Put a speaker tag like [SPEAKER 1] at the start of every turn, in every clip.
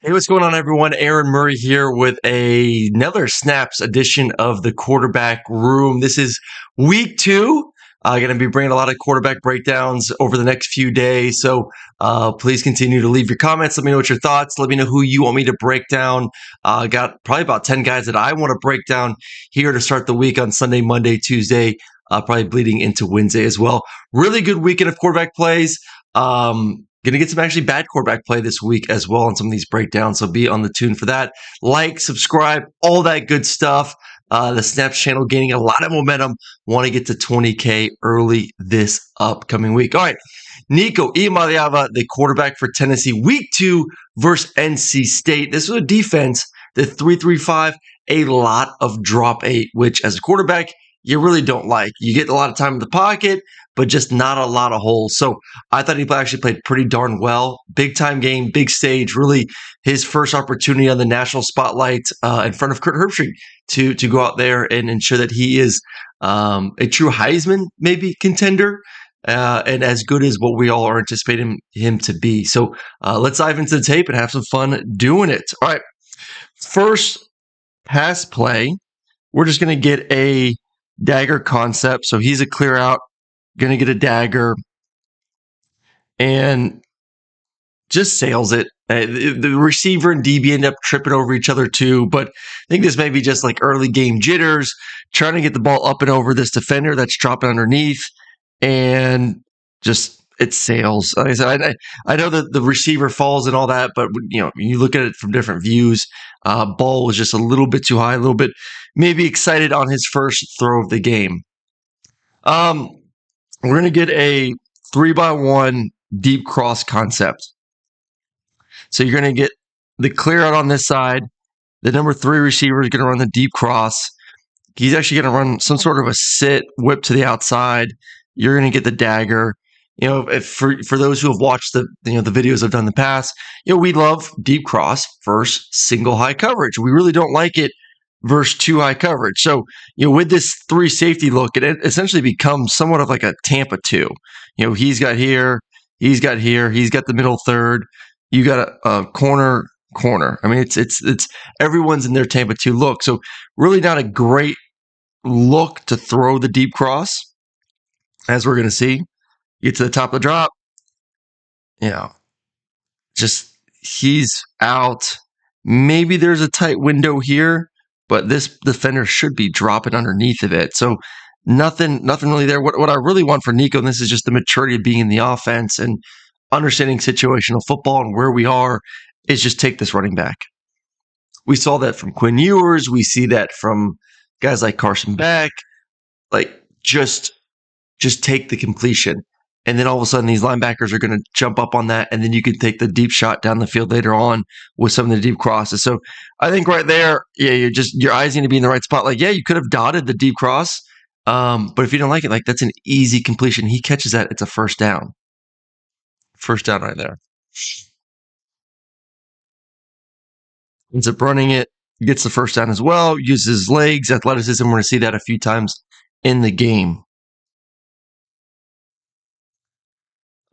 [SPEAKER 1] Hey, what's going on, everyone? Aaron Murray here with another Snaps edition of the Quarterback Room. This is week two. Going to be bringing a lot of quarterback breakdowns over the next few days. So please continue to leave your comments. Let me know what your thoughts. Let me know who you want me to break down. Got probably about 10 guys that I want to break down here to start the week on Sunday, Monday, Tuesday, probably bleeding into Wednesday as well. Really good weekend of quarterback plays. Going to get some actually bad quarterback play this week as well on some of these breakdowns, so be on the tune for that. Like, subscribe, all that good stuff. The Snaps channel gaining a lot of momentum. Want to get to 20K early this upcoming week. All right, Nico Iamaleava, the quarterback for Tennessee, week 2 versus NC State. This was a defense that 3-3-5, a lot of drop 8, which as a quarterback, you really don't like. You get a lot of time in the pocket, but just not a lot of holes. So I thought he actually played pretty darn well. Big time game, big stage, really his first opportunity on the national spotlight in front of Kurt Herbstreit to go out there and ensure that he is a true Heisman maybe contender. And as good as what we all are anticipating him to be. So let's dive into the tape and have some fun doing it. All right. First pass play, we're just going to get a dagger concept. So he's a clear out, going to get a dagger, and just sails it. The receiver and DB end up tripping over each other too, but I think this may be just like early game jitters, trying to get the ball up and over this defender that's dropping underneath, and just it sails. Like I said, I know that the receiver falls and all that, but you look at it from different views. Ball was just a little bit too high, a little bit maybe excited on his first throw of the game. We're going to get a 3x1 deep cross concept. So you're going to get the clear out on this side. The number 3 receiver is going to run the deep cross. He's actually going to run some sort of a sit, whip to the outside. You're going to get the dagger. For those who have watched the videos I've done in the past, we love deep cross versus single high coverage. We really don't like it versus 2 high coverage. So, with this 3 safety look, it essentially becomes somewhat of like a Tampa 2. He's got here, he's got here, he's got the middle third. You got a corner. I mean, it's everyone's in their Tampa 2 look. So really not a great look to throw the deep cross, as we're going to see. Get to the top of the drop. Just he's out. Maybe there's a tight window here, but this defender should be dropping underneath of it. So nothing really there. What I really want for Nico, and this is just the maturity of being in the offense and understanding situational football and where we are, is just take this running back. We saw that from Quinn Ewers. We see that from guys like Carson Beck. Like, just take the completion. And then all of a sudden, these linebackers are going to jump up on that, and then you can take the deep shot down the field later on with some of the deep crosses. So I think right there, your eyes need to be in the right spot. Like, you could have dotted the deep cross, but if you don't like it, like, that's an easy completion. He catches that, it's a first down. First down right there. Ends up running it, gets the first down as well, uses his legs, athleticism. We're going to see that a few times in the game.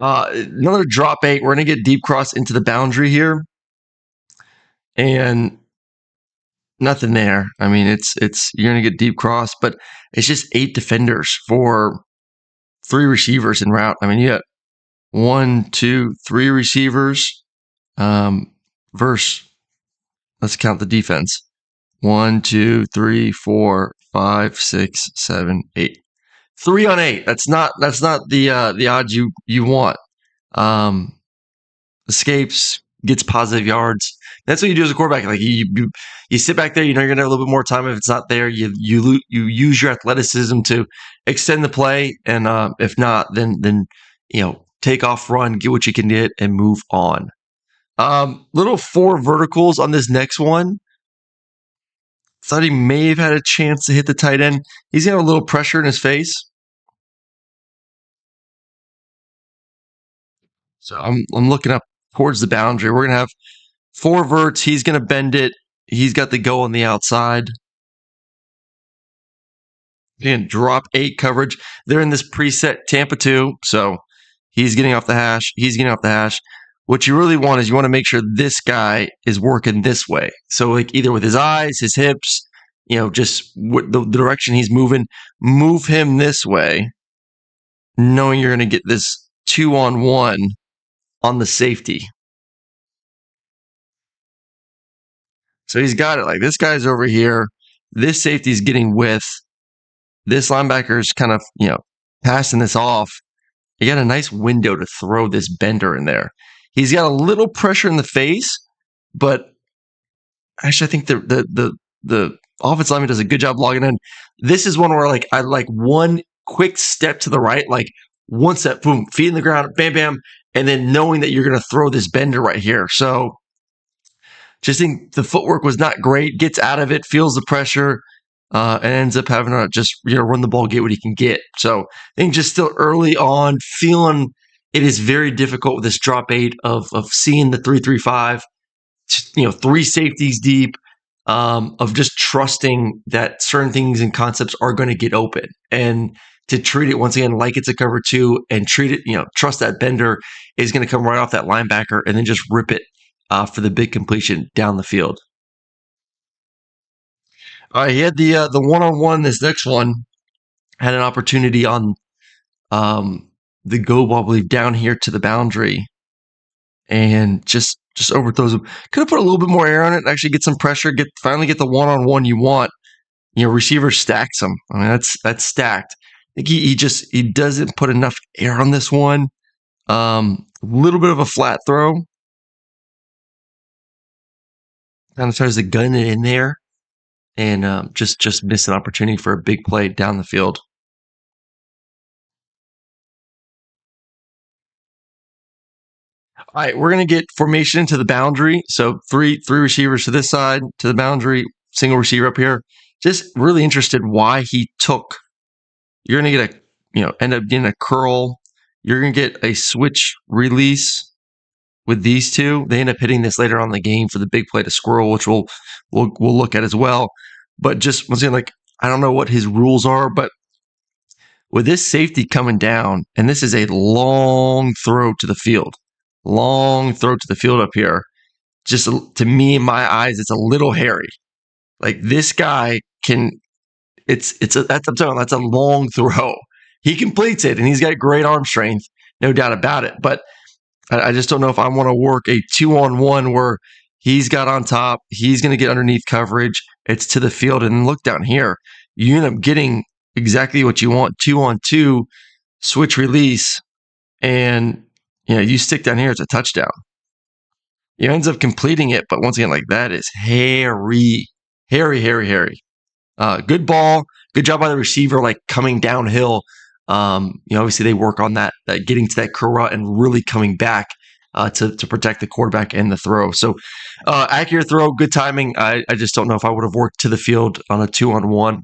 [SPEAKER 1] Another drop 8. We're going to get deep cross into the boundary here. And nothing there. I mean, it's you're going to get deep cross, but it's just 8 defenders for 3 receivers en route. I mean, you got 1, 2, 3 receivers versus, let's count the defense. 1, 2, 3, 4, 5, 6, 7, 8. 3 on 8. That's not the odds you want. Escapes, gets positive yards. That's what you do as a quarterback. Like, you sit back there. You're going to have a little bit more time. If it's not there, you use your athleticism to extend the play, and if not, then take off, run, get what you can get, and move on. Little 4 verticals on this next one. Thought he may have had a chance to hit the tight end. He's got a little pressure in his face. So I'm looking up towards the boundary. We're going to have 4 verts. He's going to bend it. He's got the go on the outside. Again, drop 8 coverage. They're in this preset Tampa 2. So he's getting off the hash. what you really want is you want to make sure this guy is working this way. So like either with his eyes, his hips, just the direction he's moving, move him this way, knowing you're going to get this 2-on-1 on the safety. So he's got it like this guy's over here. This safety's getting width. This linebacker's kind of, passing this off. You got a nice window to throw this bender in there. He's got a little pressure in the face, but actually I think the offensive lineman does a good job logging in. This is one where I like one quick step to the right, like one step, boom, feet in the ground, bam, bam, and then knowing that you're going to throw this bender right here. So just think the footwork was not great, gets out of it, feels the pressure, and ends up having to just run the ball, get what he can get. So I think just still early on, feeling it is very difficult with this drop 8 of seeing the 3-3-5, three safeties deep, of just trusting that certain things and concepts are going to get open, and to treat it once again like it's a cover 2 and treat it, trust that bender is going to come right off that linebacker and then just rip it for the big completion down the field. All right, he had the one-on-one. This next one had an opportunity on the go ball, I believe, down here to the boundary, and just overthrows him. Could have put a little bit more air on it, actually get some pressure, finally get the one-on-one you want. Receiver stacks him. I mean, that's stacked. I think he doesn't put enough air on this one. Little bit of a flat throw. Kind of tries to gun it in there, and just miss an opportunity for a big play down the field. All right, we're going to get formation to the boundary. So three receivers to this side, to the boundary, single receiver up here. Just really interested why he took. You're going to get end up getting a curl. You're going to get a switch release with these two. They end up hitting this later on in the game for the big play to squirrel, which we'll look at as well. But just once again, I don't know what his rules are, but with this safety coming down, and this is a long throw to the field. Long throw to the field up here. Just to me, in my eyes, it's a little hairy. Like this guy can, that's a long throw. He completes it, and he's got great arm strength, no doubt about it. But I just don't know if I want to work a 2-on-1 where he's got on top, he's going to get underneath coverage. It's to the field, and look down here. You end up getting exactly what you want: 2-on-2, switch release, and you stick down here, it's a touchdown. He ends up completing it, but once again, that is hairy. Good ball, good job by the receiver, coming downhill. Obviously they work on that getting to that curl route and really coming back to protect the quarterback and the throw. So accurate throw, good timing. I just don't know if I would have worked to the field on a 2-on-1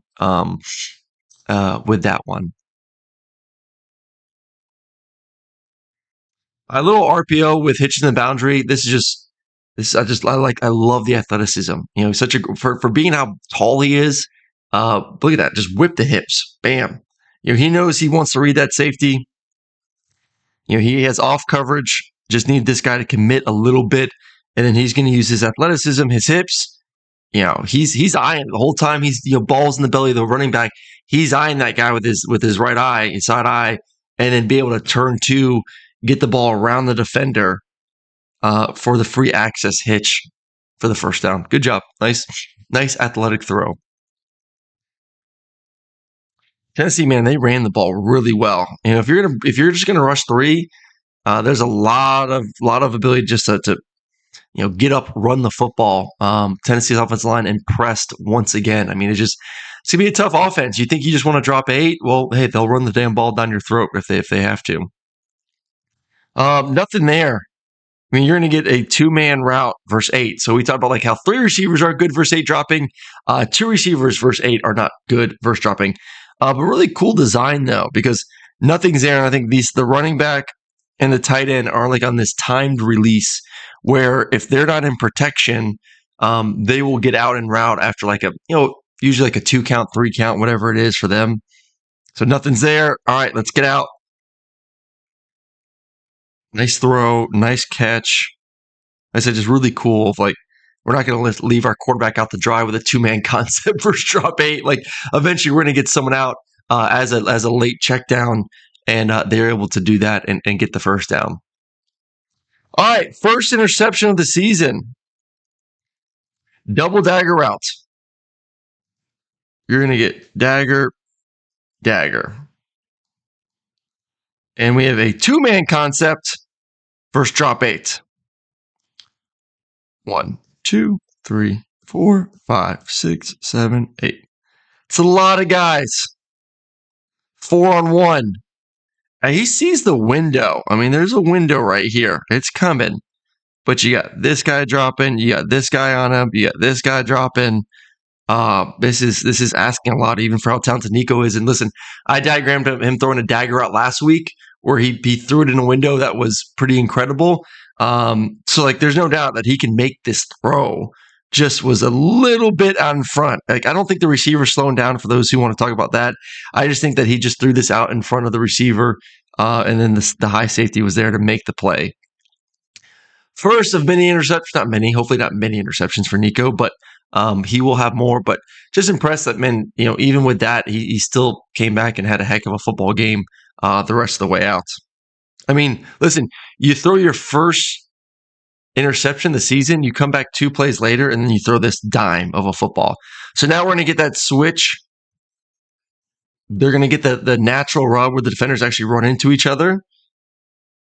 [SPEAKER 1] with that one. A little RPO with hitch in the boundary. I love the athleticism. Such for being how tall he is. Look at that. Just whip the hips. Bam. He knows he wants to read that safety. He has off coverage. Just need this guy to commit a little bit, and then he's going to use his athleticism, his hips. He's eyeing the whole time. He's balls in the belly of the running back. He's eyeing that guy with his right eye, his side eye, and then be able to turn to get the ball around the defender for the free access hitch for the first down. Good job. Nice athletic throw. Tennessee, man, they ran the ball really well. If you're just gonna rush 3, there's a lot of ability just to get up, run the football. Tennessee's offensive line impressed once again. I mean, it's gonna be a tough offense. You think you just want to drop 8? Well, hey, they'll run the damn ball down your throat if they have to. Nothing there. I mean, you're going to get a 2-man route versus 8. So we talked about how 3 receivers are good versus 8 dropping. 2 receivers versus 8 are not good versus dropping. But really cool design though, because nothing's there. And I think the running back and the tight end are on this timed release where if they're not in protection, they will get out and route after usually a 2 count, 3 count, whatever it is for them. So nothing's there. All right, let's get out. Nice throw, nice catch. I said, just really cool. Like, we're not going to leave our quarterback out to dry with a 2-man concept first drop 8. Like, eventually, we're going to get someone out as a late check down, and they're able to do that and get the first down. All right, first interception of the season. Double dagger route. You're going to get dagger, dagger. And we have a 2-man concept, first drop 8. 1, 2, 3, 4, 5, 6, 7, 8. It's a lot of guys. 4-on-1. And he sees the window. I mean, there's a window right here. It's coming. But you got this guy dropping. You got this guy on him. You got this guy dropping. This is asking a lot, even for how talented Nico is. And listen, I diagrammed him throwing a dagger out last week, where he threw it in a window that was pretty incredible. So like, there's no doubt that he can make this throw. Just was a little bit out in front. Like, I don't think the receiver's slowing down, for those who want to talk about that. I just think that he just threw this out in front of the receiver, and then the high safety was there to make the play. First of many interceptions, not many, hopefully not many interceptions for Nico, but he will have more. But just impressed that, man, even with that, he still came back and had a heck of a football game the rest of the way out. I mean, listen, you throw your first interception the season, you come back 2 plays later, and then you throw this dime of a football. So now we're going to get that switch. They're going to get the natural rub where the defenders actually run into each other.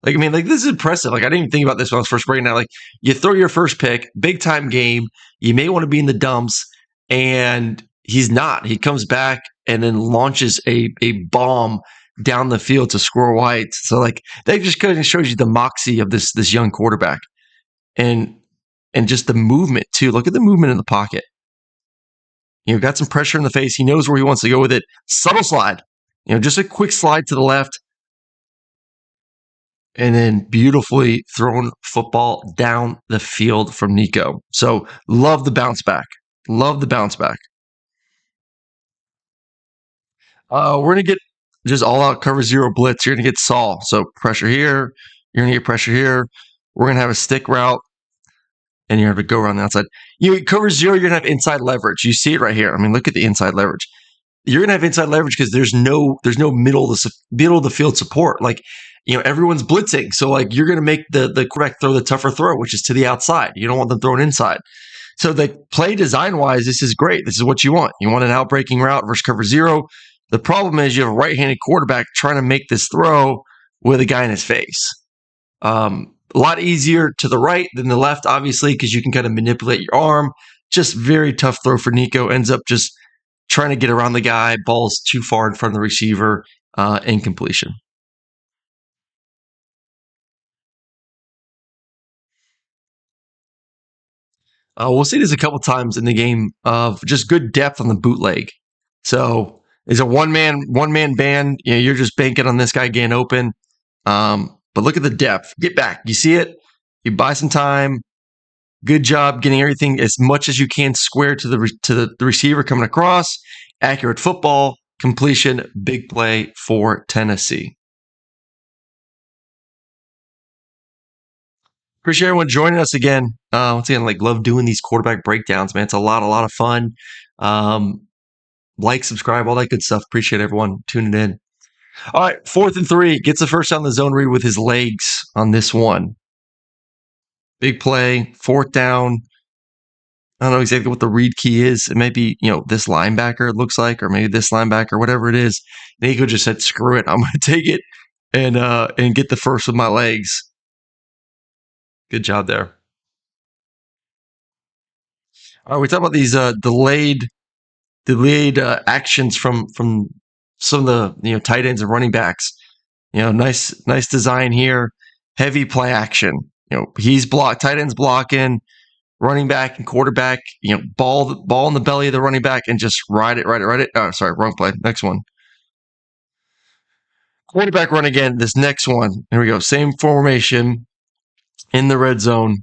[SPEAKER 1] Like, I mean, like, this is impressive. Like, I didn't even think about this when I was first breaking down. Like, you throw your first pick, big time game. You may want to be in the dumps, and he's not. He comes back and then launches a bomb down the field to score white. So, like, that just kind of shows you the moxie of this young quarterback, and just the movement too. Look at the movement in the pocket. Got some pressure in the face. He knows where he wants to go with it. Subtle slide. Just a quick slide to the left. And then beautifully thrown football down the field from Nico. So love the bounce back. Love the bounce back. We're going to get just all-out cover zero blitz. You're going to get Saul. So pressure here. You're going to get pressure here. We're going to have a stick route, and you're going to have to go around the outside. Cover zero, you're going to have inside leverage. You see it right here. I mean, look at the inside leverage. You're going to have inside leverage because there's no middle of the field support. Like, everyone's blitzing. So, like, you're going to make the quarterback throw the tougher throw, which is to the outside. You don't want them throwing inside. So, the play design-wise, this is great. This is what you want. You want an out-breaking route versus cover zero. The problem is you have a right-handed quarterback trying to make this throw with a guy in his face. A lot easier to the right than the left, obviously, because you can kind of manipulate your arm. Just very tough throw for Nico. Ends up just trying to get around the guy. Ball's too far in front of the receiver. Incompletion. We'll see this a couple times in the game of just good depth on the bootleg. So it's a one-man band. You're just banking on this guy getting open. But look at the depth. Get back. You see it? You buy some time. Good job getting everything as much as you can square to the receiver coming across. Accurate football, completion, big play for Tennessee. Appreciate everyone joining us again. Once again, love doing these quarterback breakdowns, man. It's a lot of fun. Like, subscribe, all that good stuff. Appreciate everyone tuning in. All right, 4th and 3. Gets the first down the zone read with his legs on this one. Big play, 4th down. I don't know exactly what the read key is. It may be, this linebacker, it looks like, or maybe this linebacker, whatever it is. Nico just said, screw it. I'm going to take it and get the first with my legs. Good job there. All right, we talk about these delayed actions from some of the tight ends and running backs. Nice design here. Heavy play action. He's tight end's blocking, running back and quarterback. Ball in the belly of the running back and just ride it. Oh, sorry, wrong play. Next one. Quarterback run again. This next one. Here we go. Same formation in the red zone.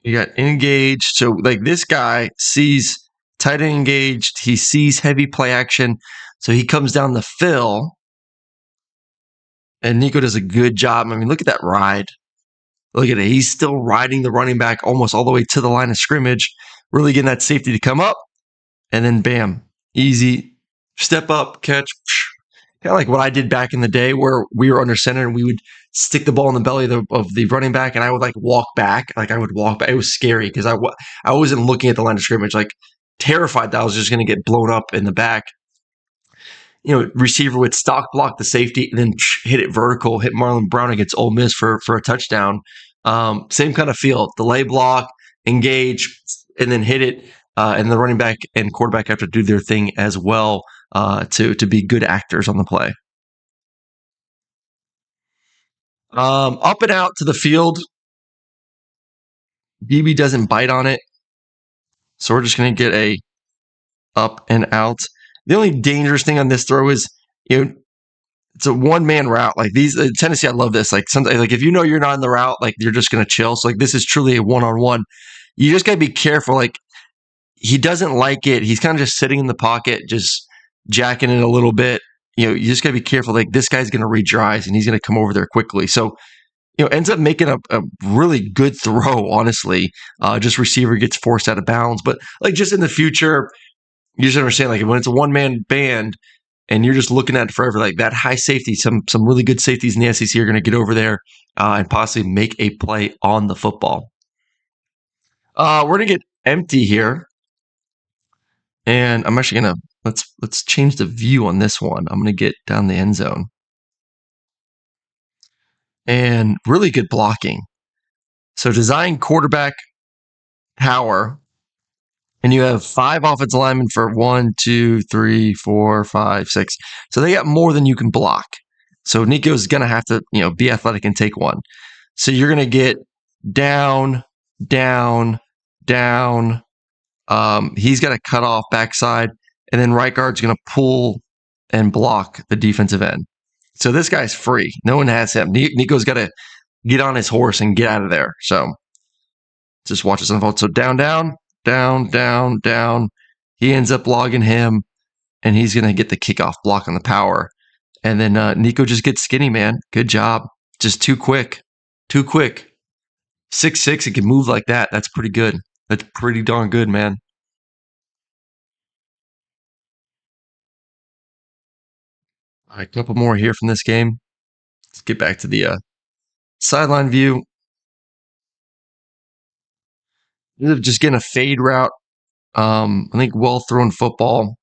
[SPEAKER 1] You got engaged. So, this guy sees tight end engaged. He sees heavy play action. So he comes down the fill, and Nico does a good job. I mean, look at that ride. Look at it. He's still riding the running back almost all the way to the line of scrimmage, really getting that safety to come up. And then bam, easy step up, catch. Kind of like what I did back in the day where we were under center and we would stick the ball in the belly of the running back and I would like walk back. Like I would walk back. It was scary because I wasn't looking at the line of scrimmage, like terrified that I was just going to get blown up in the back. Receiver would stock block the safety and then hit it vertical, hit Marlon Brown against Ole Miss for a touchdown. Same kind of feel, delay block, engage, and then hit it. And the running back and quarterback have to do their thing as well to be good actors on the play. Up and out to the field. BB doesn't bite on it. So we're just going to get a up and out. The only dangerous thing on this throw is, it's a one-man route. Like these, Tennessee, I love this. Like sometimes, like if you're not in the route, like you're just going to chill. So like this is truly a one-on-one. You just got to be careful. Like he doesn't like it. He's kind of just sitting in the pocket, just jacking it a little bit. You just got to be careful. Like this guy's going to read your eyes and he's going to come over there quickly. So, ends up making a really good throw, honestly. Just receiver gets forced out of bounds. But like just in the future, you just understand, like when it's a one-man band and you're just looking at it forever, like that high safety, some really good safeties in the SEC are going to get over there and possibly make a play on the football. We're going to get empty here. And I'm actually going to, let's change the view on this one. I'm going to get down the end zone. And really good blocking. So design quarterback power. And you have 5 offensive linemen for 1, 2, 3, 4, 5, 6. So they got more than you can block. So Nico's going to have to, be athletic and take one. So you're going to get down, down, down. He's got to cut off backside. And then right guard's going to pull and block the defensive end. So this guy's free. No one has him. Nico's got to get on his horse and get out of there. So just watch this unfold. So down, down. Down, down, down. He ends up logging him, and he's going to get the kickoff block on the power. And then Nico just gets skinny, man. Good job. Just too quick. 6'6", it can move like that. That's pretty good. That's pretty darn good, man. All right, a couple more here from this game. Let's get back to the sideline view. Just getting a fade route. I think well thrown football.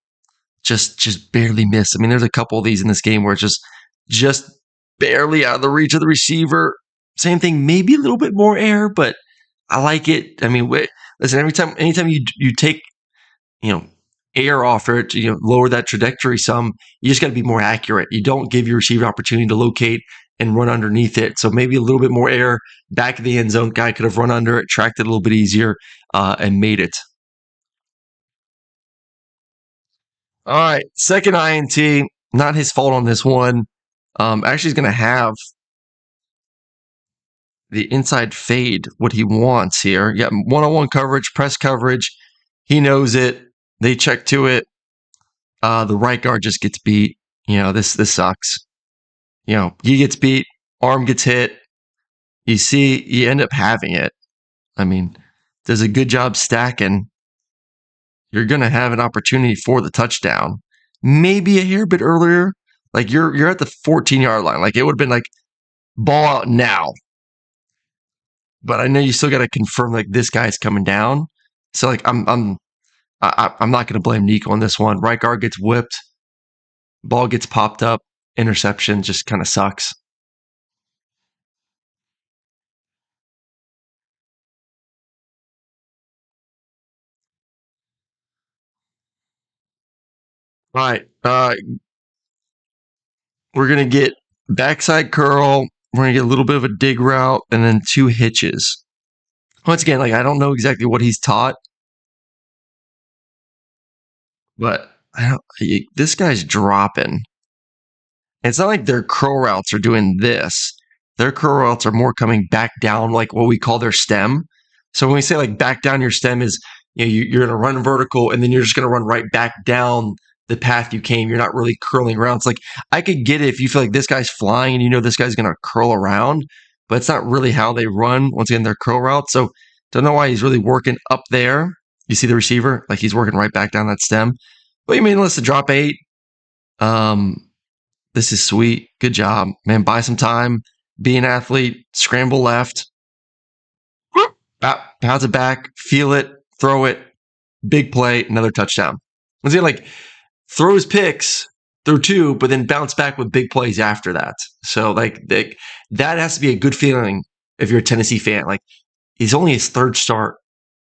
[SPEAKER 1] Just barely missed. I mean, there's a couple of these in this game where it's just barely out of the reach of the receiver. Same thing, maybe a little bit more air, but I like it. I mean, listen, anytime you take, air off it, lower that trajectory some, you just got to be more accurate. You don't give your receiver opportunity to locate and run underneath it. So maybe a little bit more air back in the end zone. Guy could have run under it, tracked it a little bit easier, and made it. All right, second INT. Not his fault on this one. Actually, he's going to have the inside fade, what he wants here. Yeah, one-on-one coverage, press coverage. He knows it. They check to it. The right guard just gets beat. This sucks. He gets beat. Arm gets hit. You end up having it. I mean, does a good job stacking. You're going to have an opportunity for the touchdown. Maybe a hair bit earlier. Like you're at the 14-yard line. Like it would have been like ball out now. But I know you still got to confirm like this guy's coming down. So like I'm not going to blame Nico on this one. Right guard gets whipped. Ball gets popped up. Interception just kind of sucks. All right. We're going to get backside curl. We're going to get a little bit of a dig route and then 2 hitches. Once again, like I don't know exactly what he's taught, but this guy's dropping. It's not like their curl routes are doing this. Their curl routes are more coming back down, like what we call their stem. So when we say like back down your stem is, you're going to run vertical and then you're just going to run right back down the path you came. You're not really curling around. It's like, I could get it if you feel like this guy's flying and you know this guy's going to curl around, but it's not really how they run once again their curl route. So don't know why he's really working up there. You see the receiver, like he's working right back down that stem. But you mean, listen, drop 8. This is sweet. Good job, man. Buy some time. Be an athlete. Scramble left. Bounce it back. Feel it. Throw it. Big play. Another touchdown. Was he like throws picks through 2, but then bounce back with big plays after that? So like that has to be a good feeling if you're a Tennessee fan. Like, he's only his 3rd start,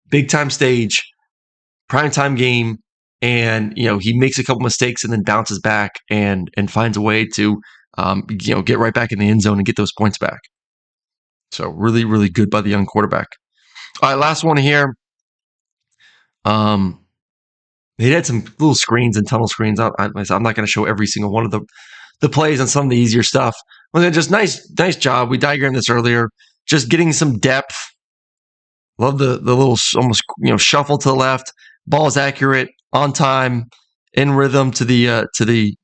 [SPEAKER 1] big time stage, prime time game. And, he makes a couple mistakes and then bounces back and finds a way to, get right back in the end zone and get those points back. So really, really good by the young quarterback. All right, last one here. They had some little screens and tunnel screens. I'm not going to show every single one of the plays on some of the easier stuff. Well, just nice job. We diagrammed this earlier. Just getting some depth. Love the little almost shuffle to the left. Ball is accurate, on time, in rhythm to the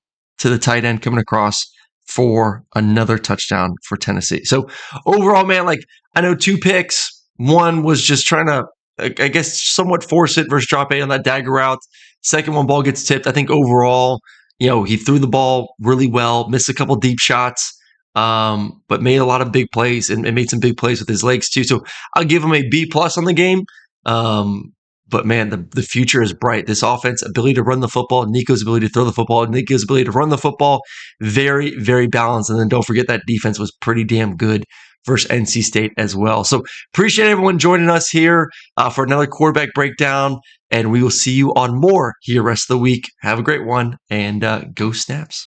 [SPEAKER 1] tight end coming across for another touchdown for Tennessee. So overall, man, like, I know 2 picks. One was just trying to, I guess, somewhat force it versus drop 8 on that dagger route. Second one, ball gets tipped. I think overall, he threw the ball really well, missed a couple deep shots, but made a lot of big plays and made some big plays with his legs too. So I'll give him a B+ on the game. But man, the future is bright. This offense, ability to run the football, Nico's ability to throw the football, Nico's ability to run the football, very, very balanced. And then don't forget that defense was pretty damn good versus NC State as well. So appreciate everyone joining us here for another quarterback breakdown. And we will see you on more here rest of the week. Have a great one, and go Snaps.